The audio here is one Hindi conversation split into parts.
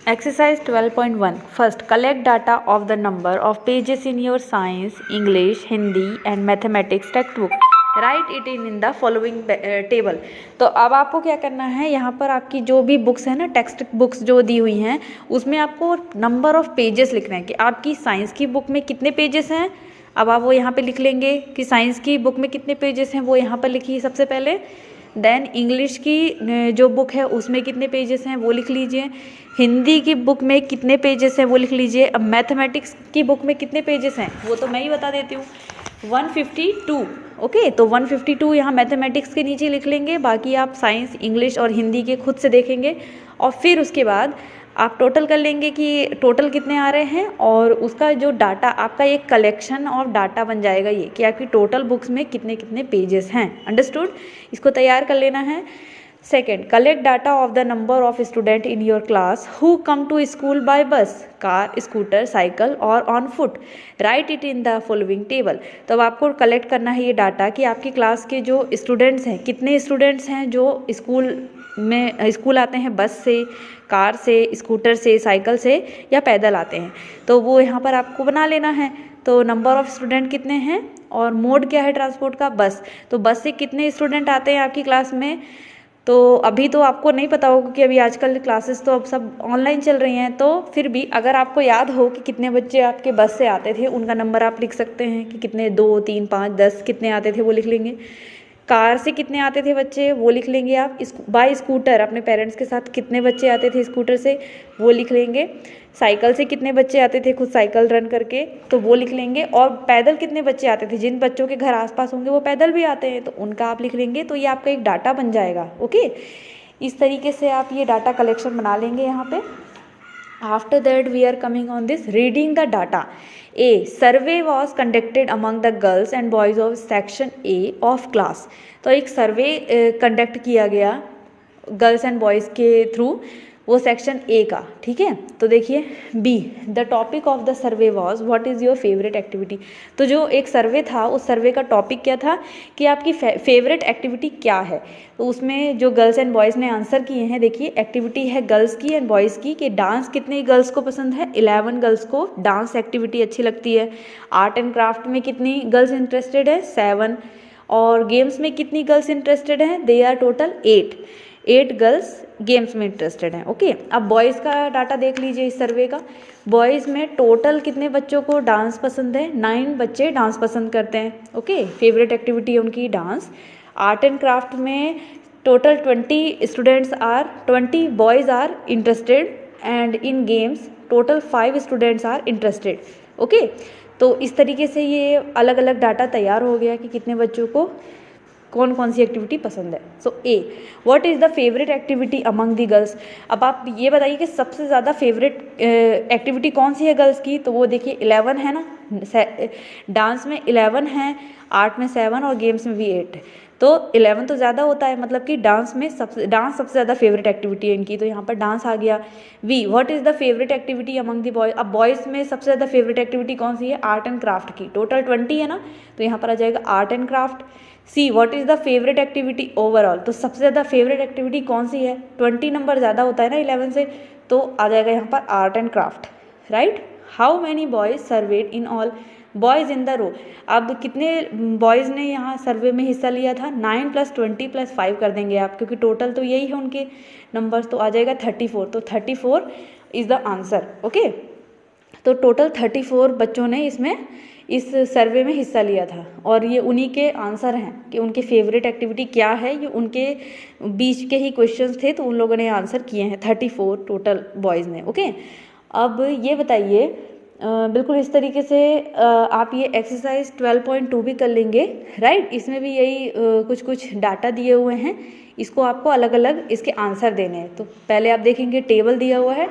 Exercise 12.1. First, collect data of the number of pages in your science, English, Hindi and mathematics textbook. Write it in the following table. तो अब आपको क्या करना है, यहाँ पर आपकी जो भी बुक्स है ना, टेक्स्ट बुक्स जो दी हुई हैं, उसमें आपको नंबर ऑफ पेजेस लिखना है कि आपकी साइंस की बुक में कितने पेजेस हैं। अब आप वो यहाँ पे लिख लेंगे कि साइंस की बुक में कितने पेजेस हैं, वो यहाँ पर लिखिए सबसे पहले। देन इंग्लिश की जो बुक है उसमें कितने पेजेस हैं वो लिख लीजिए। हिंदी की बुक में कितने पेजेस हैं वो लिख लीजिए। अब मैथमेटिक्स की बुक में कितने पेजेस हैं वो तो मैं ही बता देती हूँ, 152। ओके, तो 152 यहाँ मैथमेटिक्स के नीचे लिख लेंगे। बाकी आप साइंस, इंग्लिश और हिंदी के खुद से देखेंगे और फिर उसके बाद आप टोटल कर लेंगे कि टोटल कितने आ रहे हैं, और उसका जो डाटा आपका एक कलेक्शन ऑफ डाटा बन जाएगा ये कि आपकी टोटल बुक्स में कितने कितने पेजेस हैं। अंडरस्टूड? इसको तैयार कर लेना है। Second, collect data of the number of student in your class who come to school by bus, car, scooter, cycle और on foot. Write it in the following table. तो अब आपको कलेक्ट करना है ये डाटा कि आपकी क्लास के जो स्टूडेंट्स हैं, कितने स्टूडेंट्स हैं जो स्कूल आते हैं बस से, कार से, स्कूटर से, साइकिल से या पैदल आते हैं। तो वो यहाँ पर आपको बना लेना है। तो नंबर ऑफ स्टूडेंट कितने हैं और मोड क्या है ट्रांसपोर्ट का, बस। तो बस से कितने स्टूडेंट आते हैं आपकी क्लास में। तो अभी तो आपको नहीं पता होगा कि अभी आजकल क्लासेस तो अब सब ऑनलाइन चल रही हैं, तो फिर भी अगर आपको याद हो कि कितने बच्चे आपके बस से आते थे, उनका नंबर आप लिख सकते हैं कि कितने, 2, 3, 5, 10 कितने आते थे वो लिख लेंगे। कार से कितने आते थे बच्चे वो लिख लेंगे आप। बाय स्कूटर अपने पेरेंट्स के साथ कितने बच्चे आते थे स्कूटर से वो लिख लेंगे। साइकिल से कितने बच्चे आते थे खुद साइकिल रन करके, तो वो लिख लेंगे। और पैदल कितने बच्चे आते थे, जिन बच्चों के घर आसपास होंगे वो पैदल भी आते हैं तो उनका आप लिख लेंगे। तो ये आपका एक डाटा बन जाएगा। ओके, इस तरीके से आप ये डाटा कलेक्शन बना लेंगे यहाँ पे। After that we are coming on this reading the data. A survey was conducted among the girls and boys of section A of class. तो एक सर्वे कंडक्ट किया गया गर्ल्स एंड बॉयज़ के थ्रू, वो सेक्शन ए का। ठीक है, तो देखिए B, the topic of the survey was what is your favourite activity. तो जो एक सर्वे था उस सर्वे का टॉपिक क्या था कि आपकी फेवरेट एक्टिविटी क्या है। तो उसमें जो गर्ल्स एंड बॉयज़ ने आंसर किए हैं, देखिए एक्टिविटी है गर्ल्स की एंड बॉयज़ की कि डांस कितने गर्ल्स को पसंद है, 11 गर्ल्स को डांस एक्टिविटी अच्छी लगती है। आर्ट एंड क्राफ्ट में कितनी गर्ल्स इंटरेस्टेड है, 7। और गेम्स में कितनी गर्ल्स इंटरेस्टेड हैं, they are total 8 girls games में इंटरेस्टेड हैं। ओके, अब बॉयज़ का डाटा देख लीजिए इस सर्वे का। बॉयज़ में टोटल कितने बच्चों को डांस पसंद है, 9 बच्चे डांस पसंद करते हैं। ओके, फेवरेट एक्टिविटी है उनकी डांस। आर्ट एंड क्राफ्ट में total 20 boys are interested and in games total 5 students are interested. Okay, तो इस तरीके से ये अलग अलग डाटा तैयार हो गया कि कितने बच्चों को कौन कौन सी एक्टिविटी पसंद है। So uh, what is the favourite activity among the girls. अब आप ये बताइए कि सबसे ज़्यादा फेवरेट एक्टिविटी कौन सी है गर्ल्स की। तो वो देखिए 11 है ना, डांस में 11 है, आर्ट में 7 और गेम्स में भी 8 है। तो 11 तो ज़्यादा होता है, मतलब कि डांस सबसे ज़्यादा फेवरेट एक्टिविटी है इनकी, तो यहाँ पर डांस आ गया। We, what is the favourite activity among the boys. अब बॉयज़ में सबसे ज़्यादा फेवरेट एक्टिविटी कौन सी है, आर्ट एंड क्राफ्ट की, टोटल 20 है ना, तो यहाँ पर आ जाएगा art and craft. See, what is the favourite activity overall. तो सबसे ज़्यादा फेवरेट एक्टिविटी कौन सी है, 20 नंबर ज़्यादा होता है ना 11 से, तो आ जाएगा यहाँ पर art and craft. Right, how many boys surveyed in all boys in the row. अब कितने बॉयज़ ने यहाँ सर्वे में हिस्सा लिया था, 9 + 20 + 5 कर देंगे आप, क्योंकि टोटल तो यही है उनके नंबर्स, तो आ जाएगा 34। तो 34 इज़ द आंसर। ओके, तो टोटल 34 बच्चों ने इस सर्वे में हिस्सा लिया था और ये उन्हीं के आंसर हैं कि उनके फेवरेट एक्टिविटी क्या है। ये उनके बीच के ही क्वेश्चंस थे, तो उन लोगों ने आंसर किए हैं 34 टोटल बॉयज़ ने। ओके, अब ये बताइए बिल्कुल इस तरीके से आप ये एक्सरसाइज 12.2 भी कर लेंगे। राइट, इसमें भी यही कुछ डाटा दिए हुए हैं, इसको आपको अलग अलग इसके आंसर देने हैं। तो पहले आप देखेंगे टेबल दिया हुआ है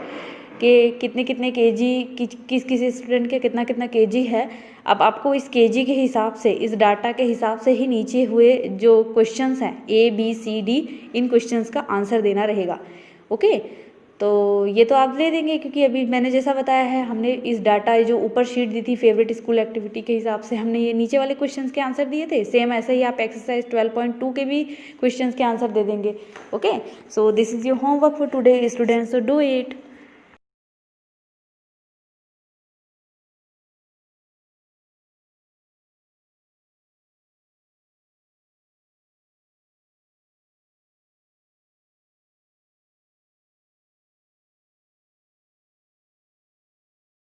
कि कितने कितने केजी किस स्टूडेंट के कितना कितना केजी है। अब आपको इस केजी के हिसाब से, इस डाटा के हिसाब से ही नीचे हुए जो क्वेश्चंस हैं ABCD, इन क्वेश्चंस का आंसर देना रहेगा। ओके, तो ये तो आप ले देंगे क्योंकि अभी मैंने जैसा बताया है, हमने इस डाटा जो ऊपर शीट दी थी फेवरेट स्कूल एक्टिविटी के हिसाब से हमने ये नीचे वाले क्वेश्चंस के आंसर दिए थे। सेम ऐसे ही आप एक्सरसाइज 12.2 के भी क्वेश्चंस के आंसर दे देंगे। Okay, so this is your homework for today students, so do it.